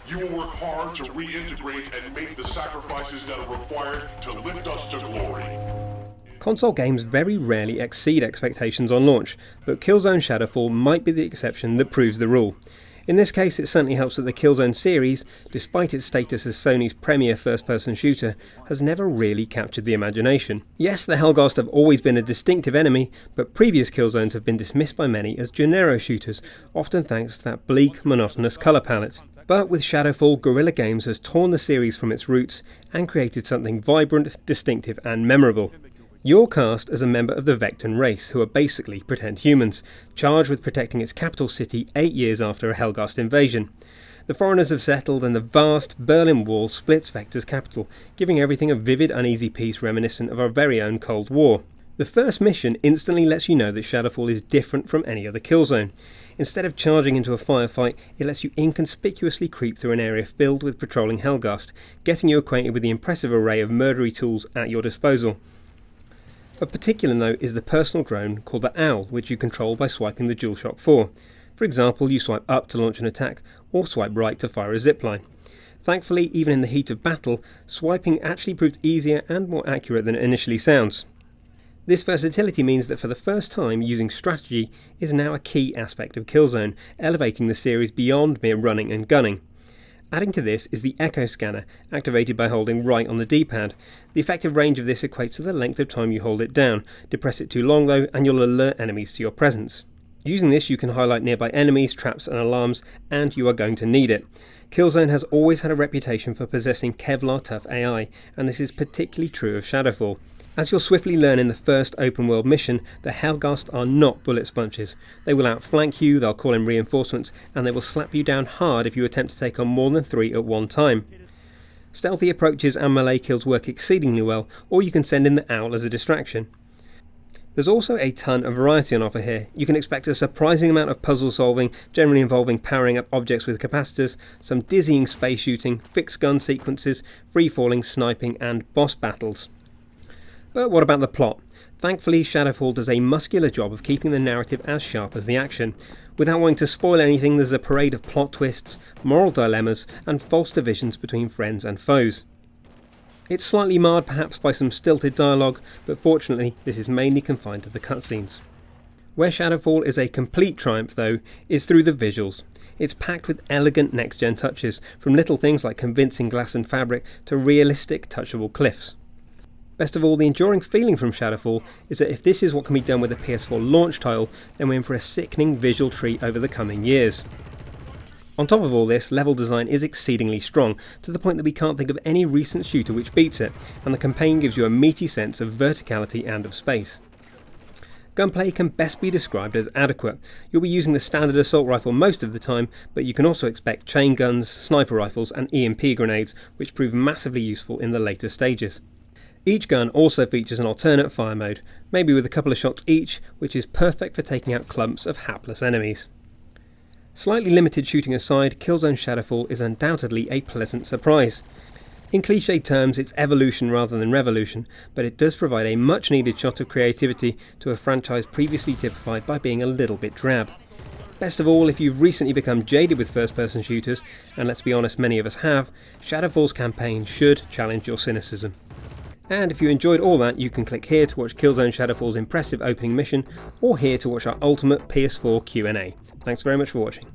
You will work hard to reintegrate and make the sacrifices that are required to lift us to glory. Console games very rarely exceed expectations on launch, but Killzone Shadowfall might be the exception that proves the rule. In this case, it certainly helps that the Killzone series, despite its status as Sony's premier first-person shooter, has never really captured the imagination. Yes, the Helghast have always been a distinctive enemy, but previous Killzones have been dismissed by many as genero shooters, often thanks to that bleak, monotonous colour palette. But with Shadowfall, Guerrilla Games has torn the series from its roots and created something vibrant, distinctive and memorable. You're cast as a member of the Vectan race, who are basically pretend humans, charged with protecting its capital city 8 years after a Helghast invasion. The foreigners have settled and the vast Berlin Wall splits Vector's capital, giving everything a vivid, uneasy peace reminiscent of our very own Cold War. The first mission instantly lets you know that Shadowfall is different from any other Killzone. Instead of charging into a firefight, it lets you inconspicuously creep through an area filled with patrolling Helghast, getting you acquainted with the impressive array of murdery tools at your disposal. Of particular note is the personal drone called the Owl, which you control by swiping the DualShock 4. For example, you swipe up to launch an attack, or swipe right to fire a zipline. Thankfully, even in the heat of battle, swiping actually proved easier and more accurate than it initially sounds. This versatility means that for the first time, using strategy is now a key aspect of Killzone, elevating the series beyond mere running and gunning. Adding to this is the Echo Scanner, activated by holding right on the D-pad. The effective range of this equates to the length of time you hold it down. Depress it too long though, and you'll alert enemies to your presence. Using this you can highlight nearby enemies, traps and alarms, and you are going to need it. Killzone has always had a reputation for possessing Kevlar tough AI, and this is particularly true of Shadowfall. As you'll swiftly learn in the first open world mission, the Helghast are not bullet sponges. They will outflank you, they'll call in reinforcements, and they will slap you down hard if you attempt to take on more than 3 at one time. Stealthy approaches and melee kills work exceedingly well, or you can send in the Owl as a distraction. There's also a ton of variety on offer here. You can expect a surprising amount of puzzle solving, generally involving powering up objects with capacitors, some dizzying space shooting, fixed gun sequences, free-falling sniping and boss battles. But what about the plot? Thankfully, Shadowfall does a muscular job of keeping the narrative as sharp as the action. Without wanting to spoil anything, there's a parade of plot twists, moral dilemmas, and false divisions between friends and foes. It's slightly marred perhaps by some stilted dialogue, but fortunately this is mainly confined to the cutscenes. Where Shadowfall is a complete triumph though, is through the visuals. It's packed with elegant next-gen touches, from little things like convincing glass and fabric to realistic touchable cliffs. Best of all, the enduring feeling from Shadowfall is that if this is what can be done with a PS4 launch title, then we're in for a sickening visual treat over the coming years. On top of all this, level design is exceedingly strong, to the point that we can't think of any recent shooter which beats it, and the campaign gives you a meaty sense of verticality and of space. Gunplay can best be described as adequate. You'll be using the standard assault rifle most of the time, but you can also expect chain guns, sniper rifles and EMP grenades, which prove massively useful in the later stages. Each gun also features an alternate fire mode, maybe with a couple of shots each, which is perfect for taking out clumps of hapless enemies. Slightly limited shooting aside, Killzone Shadowfall is undoubtedly a pleasant surprise. In cliché terms, it's evolution rather than revolution, but it does provide a much needed shot of creativity to a franchise previously typified by being a little bit drab. Best of all, if you've recently become jaded with first-person shooters, and let's be honest, many of us have, Shadowfall's campaign should challenge your cynicism. And if you enjoyed all that, you can click here to watch Killzone Shadowfall's impressive opening mission, or here to watch our ultimate PS4 Q&A. Thanks very much for watching.